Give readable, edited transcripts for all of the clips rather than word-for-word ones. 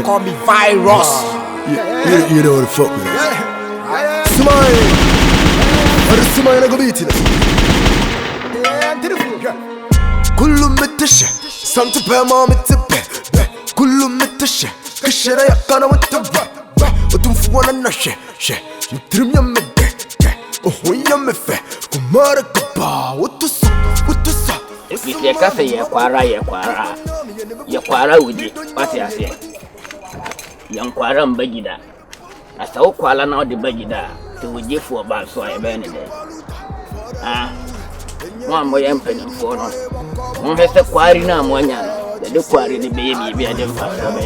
Call me virus. You know what the fuck with that. Smile. What is smile go beat it? Kullu mitash. Some to pay mom to pay. Kullu mitash. Kashara yakana with the Otum fuana na she. Trim yam me. Oh, yam me fe. Kumara kapa. What to say? If you can't say ye kwara with it, what you say? Young kwara bagida. As a kwala now the bagida to we give for about so I burn it. One more empty for no. One has a quarry now, one yan. The quarry the baby be a dem for them.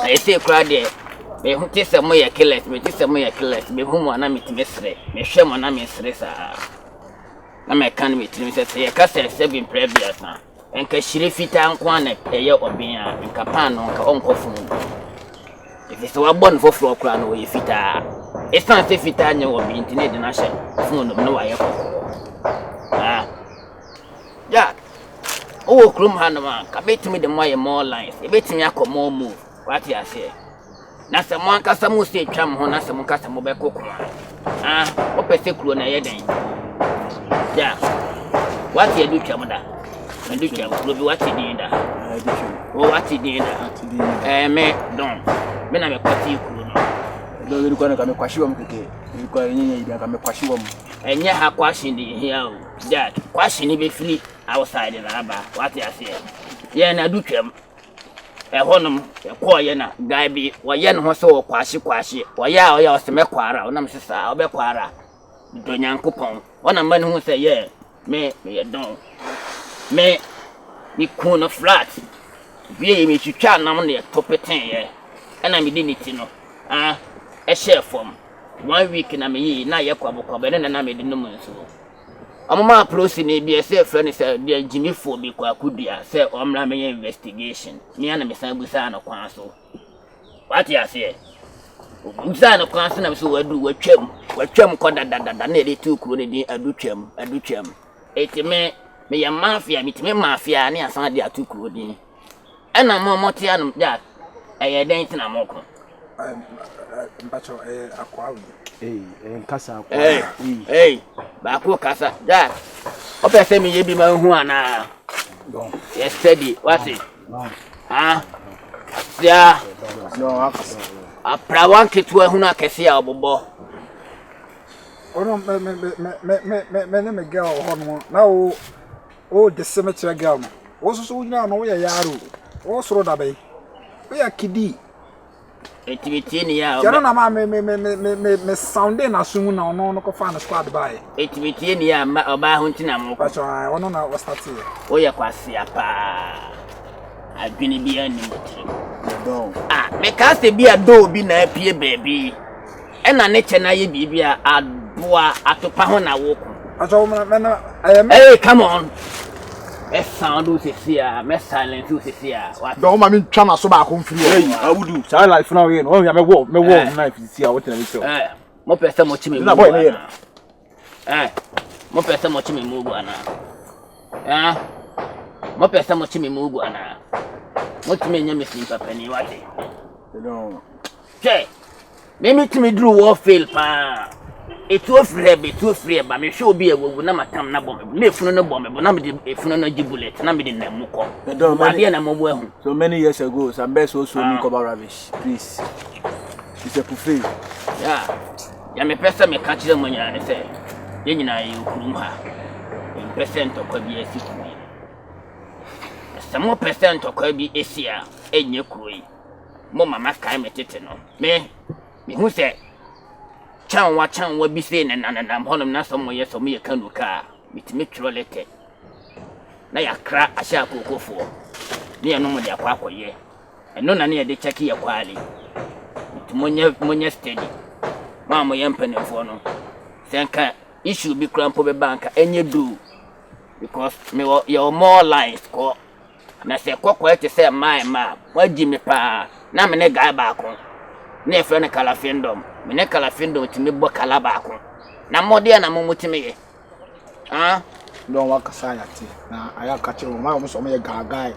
I say, cry there. Me who tis a moya killers, me tis a moya killers, me whom one am it mystery, me shame on am mystery. Na me kan me trim say ka say seven previous na enka shire fita nkwan eye obia enka pan no nka onkofu if so wabon foforo kra no ye fita esan se fita nya obi internet na hye phone no wa ye kokko ja o krum hanama ka betimi de moye more lines e betimi akomo move what you say na se mo anka samu se twam ho na se mo ka samu be kokko o pese kro na ye den. Yeah, what you do, Chamada? And do you have what you did? Oh, what you did? Me don't. When I'm a party, don't you going to come a question? You can make question. And you have question here. That question be free outside the lava. What you say? Yeah, and I do them. A honum, a coyena, guy be, or yen was so quashi, or ya, or your semequara, or nam sister, or bequara. Donyan coupon. One a man who say, yeah, me don't. Me corner flat. Be me to chat on the top of 10 year. And I'm in it, a share from 1 week and I'm a now your quabble, and I'm in the moment. I'm my processing be a safe friend, sir, dear Jimmy for me, could be a say, I'm not investigation. Me and Miss Busano Council. What you say? Uzana kwansana so wadu watwam koda dada na ede tu kuro ne din adutwam eti me ya mafia mitime mafia ne asan de atu kuro din ena mo mote anum ja eye den tina moko Mpacho akwawi nkasa akwa ba ko kasa ja o pese me yebi ma hu ana don yesterday what it yeah no akasa aprawan ketua huna kese a obobo ono me girl hono na o de cemetery girl no wo so nyina no ye yaro wo soro da bai we ya kidi etimiti ni ya jara na ma me sounding na sumu na ono no ko fa na squad bai etimiti ni ya oba ho ntina mo ko ono na o start here o ye kwase apa adwini bi ani motire don me ka se bi ado bi na apie baby e na ne che na ye bibi a adoa atopa ho na wo ko aso me hey come on e sound o sesia me silence o sesia what don ma me twa na so ba ko mfiri hey awudu say life now here no ya me wo knife sesia what na me say mo pese mo chime na boy na here mo pese mo chime mu bu ana mo pese mo chime mu bu ana mo chime nya me sin papa ni wate no che me timi dru wo fail pa etu free ba me hwe obi agugu na matam na bombe na efunu no bombe na me de efunu no bullet na me de na muko ba de na mo bo ehu so many years ago some best also me cover rubbish please it's a buffet ya me pesa me ka kire mo nya ne se ye nyina ye okurum ha percent okwa bi asiku some percent okwa bi esia enye kuroi mo mama kai metete no me hu se chanwa bi se na honum na so mo ye kanuka mitime twolete na yakra ahya akokofo ne ye no mo de akwakoye eno na ne ye de cheki ye kwali mitimonya steady mama ye mpanefo no senka issue bi krampo be banka enye do because me your more lines ko na se kokko ete se my ma waji me pa na me ne guy baako na efre ne kala findom me ne kala findom ti me bo kala baako na mode na momutime ye don waka sayati na aya ka che o ma mo so me guy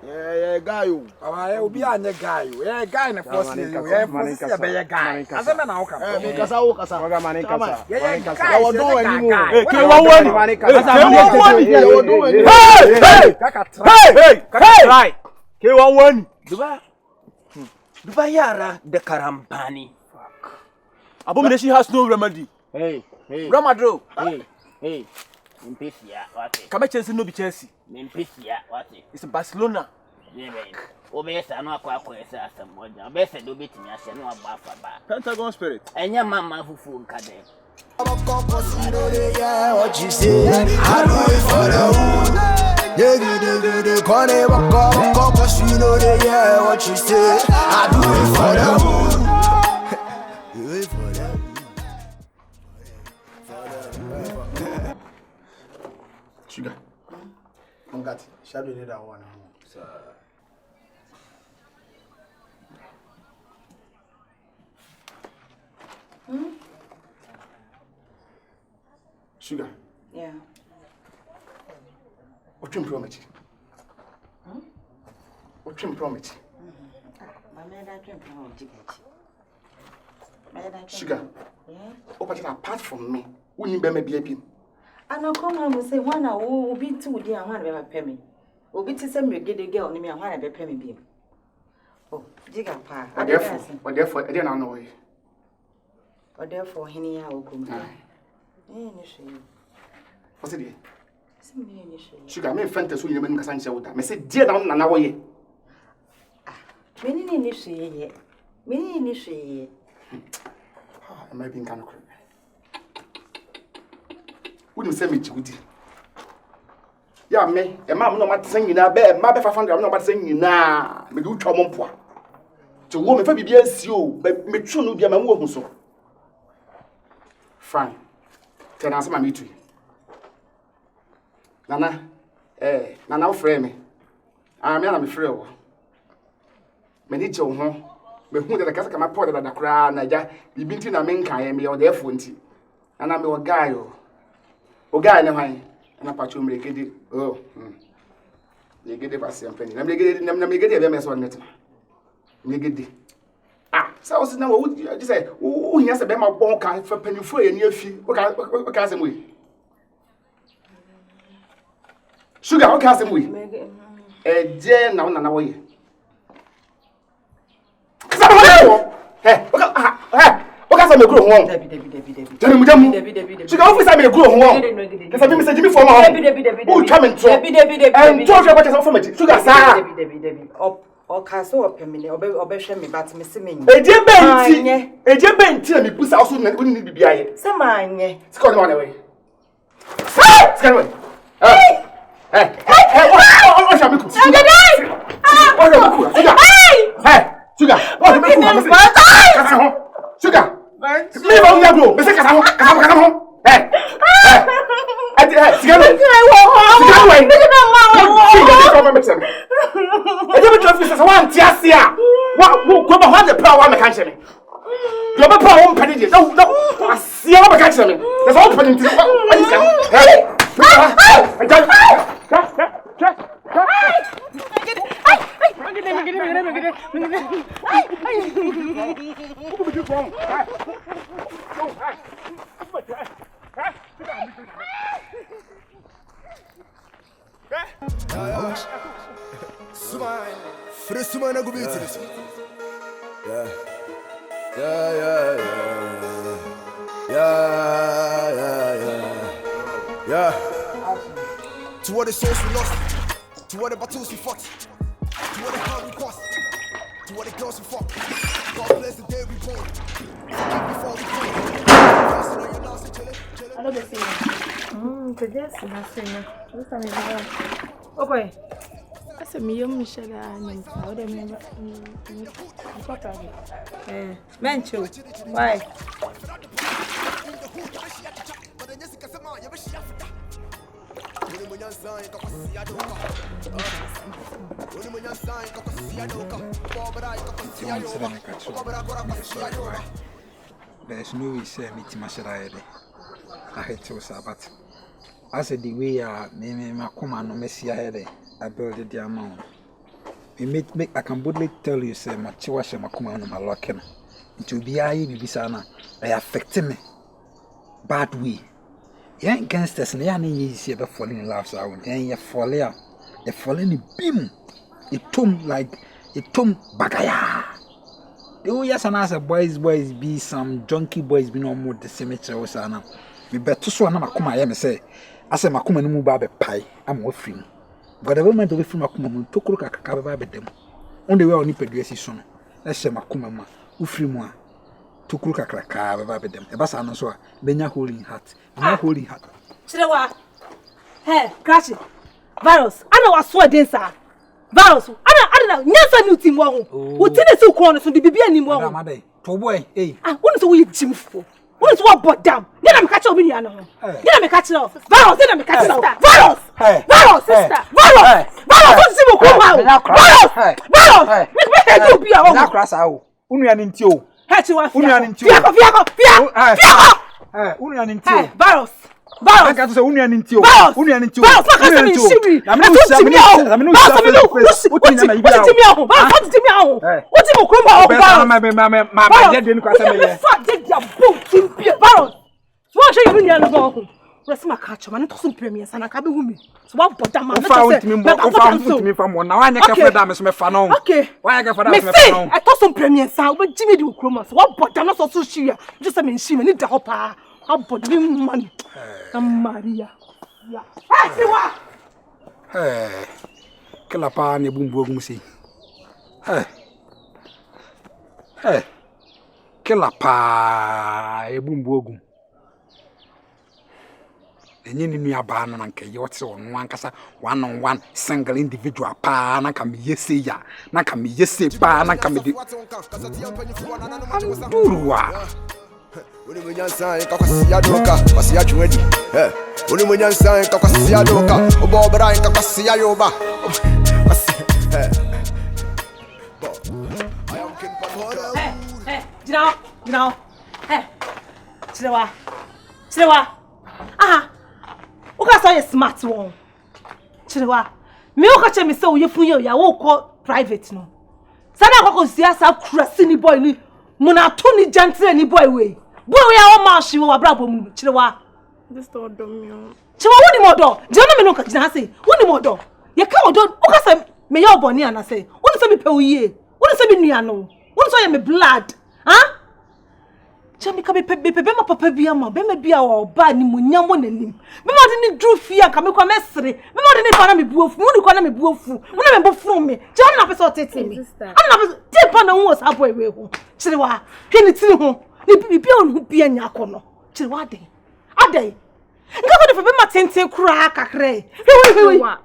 Yeah, guy. I will be a guy. Yeah, guy in the first year. Yeah, first year be a guy. As a man, how come? Kasa. Waga mani kasa. Yeah, guy. I want do any more. Hey, K11. Duba yara da karambani. Abomination has no remedy. Hey. Ramadro. Hey. Impisia, what? Come Chelsea no be Chelsea. Impisia, what? It's Barcelona. Yeah, Obesa no akwa kwesa asamoja. Obesa do betimi ase no abafa ba. Pentagon spirit. Enya mama fufu nkade. What you say? I do it for the hood. They call it cause you know they yeah. What you say? I do it for the hood. Do it for the hood. Sugar. Ongati, shadow need that one. Sugar. Yeah. What you promise? What you promise? Sugar. Yeah. Apart from me, who you be me baby? I know come and say one will be 2 dear and one ever pay me. Will be to send me get a girl me and one ever pay me beam. Oh, Jigga pa. Therefore, I didn't know it. Or therefore, Henny, I will come. What's it? Sugar, me friend to you in Cassancha with that. Me say, dear down an hour. Many initiate. Many initiate. I might be in Canada. Wouldn't send me to it. Yeah, me, a man no matter saying in a bed, my 500, I'm not saying in a me do trouble. To woman for BBS, but me true no be a man who so. Fine. Tell us my meeting. Nana, Nana, frame me. I'm free. Me need to home. Me who the castle my pot at the crown, Naja, be been to a main kind, me or their funty. And I'm your guy. O guy, no, and a patch make it. Oh, you get it by some penny. I'm get a mess on it. Negate. Ah, so I was now, would you say, oh, yes, a bema bonka for penny for a near fee. What can we? Sugar, how can we? A dear now, none away. What can I grow home? Tell me, she can always have me grow home. Because I message me for my home. Who come and talk? And talk about yourself from it. Sugar, sir. Or castle or permanent or beshem me, but Miss Ming. A dear Ben, tell me, puts out soon and wouldn't be behind. Some mine, it's called one away. Scanway. What shall we cook? Sugar, what do you mean? Sugar, leave on your blow. Mr. Casamo, hey, Yeah. To what the souls we lost, to what the battles we fought, to what the hell we crossed, to what the girls we fought. God bless the day we born. Before we go. I don't see you. Today, I'm saying, listen, okay. I said, me, you, Michelle, and I would remember. Mencho, why? There's no way say meet Mashara. I hate to say, but I said the way me come and no messy ahead. I built the amount. I can boldly tell you, say, my chihuahua, my kuma, my locking. It will be I, Bibisana, I affect me. Bad way. Young gangsters, and yan easy ever falling in love, so and you fall here. You fall in the beam. It tomb like it tomb bagaya. Oh, yes, and as a boys be some junkie boys be no more the cemetery was an. We bet to swan Makuma, I say. I say Makuma no move pie. I'm offering. But the woman to be from Makuma to cook a cabba with them. Only way on nipper dressy son. Let's say Makuma, Ufrimoa. To cook a cracker with them. A bass answer, Benya holding hat. My holding hat. Chilewa. Hey, crash it. Virus. I know I swear this, sir. Virus. I don't know. Never knew Tim Wong. Who didn't so corner so the baby anymore. Madame, to boy, eh? What is we Jim for? What is what but down? Then I'm catching me. Then I'm catching off. Virus. Then I'm catching off. Virus. Virus, sister. Virus. Virus. What's the matter? Virus. Virus. Me do be a home. Na cross out. Unu ya nintio. Hechiwa. Unu ya nintio. Unu ya nintio. Virus. Virus. I got to say unu ya nintio. Unu ya nintio. Virus. What is it? What Rest my catch, man. It some premiers and I can't be with me. So what but that man? Me from one. Now I can't for that, Miss Fanon. Okay. Why I can't for that, Miss Fanon? I thought some premiers, but Jimmy do chroma. So what but I'm not so sure. Just I mean, she need the hopper. How but him money. Maria. Yeah. Hey, kila pa ni bumbu musi. Hey, kila pa e bumbu ogum. Enye ni nuaba no nanka ye wote won ankasa one on one single individual pa na ka me yese ya na ka me yese pa na ka me di duruwa Uni munyansa nkakwasi yadoka kwasi yachwedi Uni munyansa nkakwasi yadoka obobra nkakwasi yayoba kwasi I am king for Hey, you know. Hey. Chilewa. Aha. Uka so you smart one. Chilewa. Me uka che me say wo yefunye ya wo call private no. Sana ko siasa krasi ni boy ni muna to ni gentle ni boy we. Boy we ya o ma shi wo abrabo mu Chilewa. This to do me. Chilewa wo ni modo. Je no me no ka gina say. Wo ni modo. Ye ka odo uka say me ya oboni ana say. Wo ni say me pe oye. Wo ni say me nua no. Wo ni say me blood. Huh? Jamika be ma papa bia ma be ma bia o ba ni munyamo nanim be ma de ni dru fia ka me kwa mesre be ma de ni pa na me buofu mu ni kwa na me buofu mu na me bofuru me je na pese o tete me ana pese te pa na hu o sa boy we hu chirewa hwe ni tiri hu ni bia on hu bia nya kono chirewa adai nka ko de be ma tenten kura kakre we be ma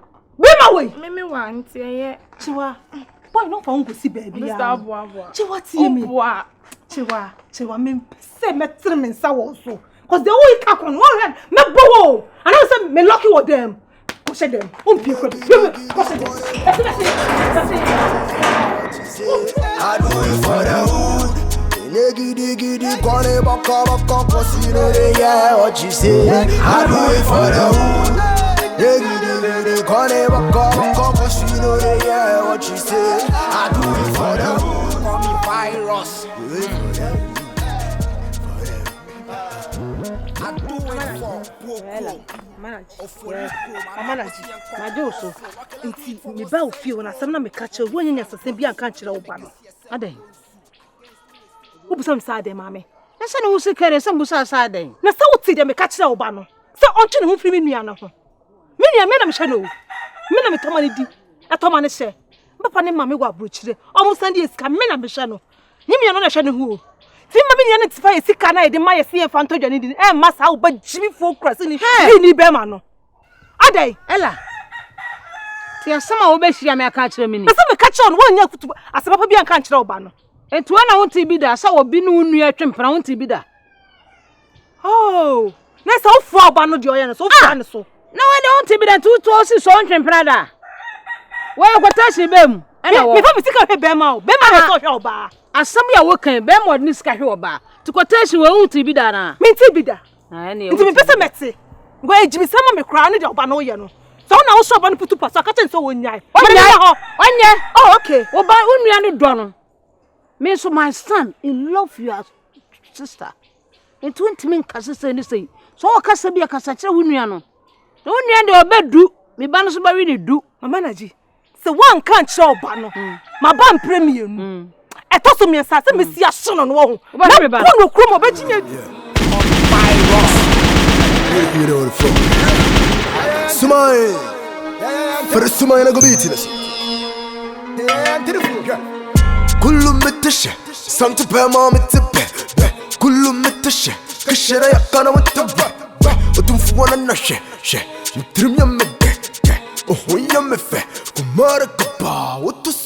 we me wa ntie ye chiwa boy no fa ngo si baby ya Mr. Abuabo chiwa tie me Chiwa me say me tiri me nsa wo so cause the way ka kon one me bowo and I say me lucky with them go share them pie ko go share them I do it for the hood Gidi kone baka kosiro yeah what you say I do it for the hood Gidi kone baka kosiro yeah what you say I do it for the hood call me virus Manage. My doso. Inti me ba ofie wona sam na me ka che wo nyanya sese bia kan kire wo ba no. Adan. Wo busam sa adan mame. na se ne wo sikere se mbusa sa adan Na se wo ti de me ka kire wo ba no. Se onche ne ho firi me nua no ho. Me nua me na me hye no. Me na me toma ne di. Atoma ne hye. Papa ne mame gwa abrochire. Omo sande esika me na me hye no. Nyimia no na hye ne ho. Fi mama ni na tifa esika na e de ma ye se fa ntodwa ne di. E ma sa wo ba jimi fo krase ni be ma no. Adai ela ti asama wo be hia me aka kire me ni asa me ka kire no wo nya kutu asa papa bi an kan kire oba no entu na wo ti bi da sa wo bi no nua twempra wo ti bi da oh na sa wo fu oba no de oye no so fu ne so na we de wo ti bi da tu to si so twempra da wo kwata shi be mu ana wo me fa me sika hwe be ma o be ma so hwe oba asam ya wo kan be mo ni sika hwe oba tu kwata shi wo ti bi da na me ti bi da na ne nti me pese mete go ejimi sama me kra no de oba no ye no So now also ban putu pass. I can't say wonyai. Onye. Oh, okay. Oba unua ne do no. Me so my son, in love your sister. In 20 min kase say ni say. So o kase bia kase kire unua no. Na unua de obedu, me ba no so ba wi ni du. Mama Naji. So one can't show ba no. Ma ban premier nu. Eto so me sa se me si ahye no no ho. Na no kro mo be tinye. You know the fuck. Smile. For the smile I go beat it. كله متشة سمت بما متبه كله متشة كشرة يقنا متبه وتنفوانا نشة شة مترم يمده وهو يمفه كمارك با وتص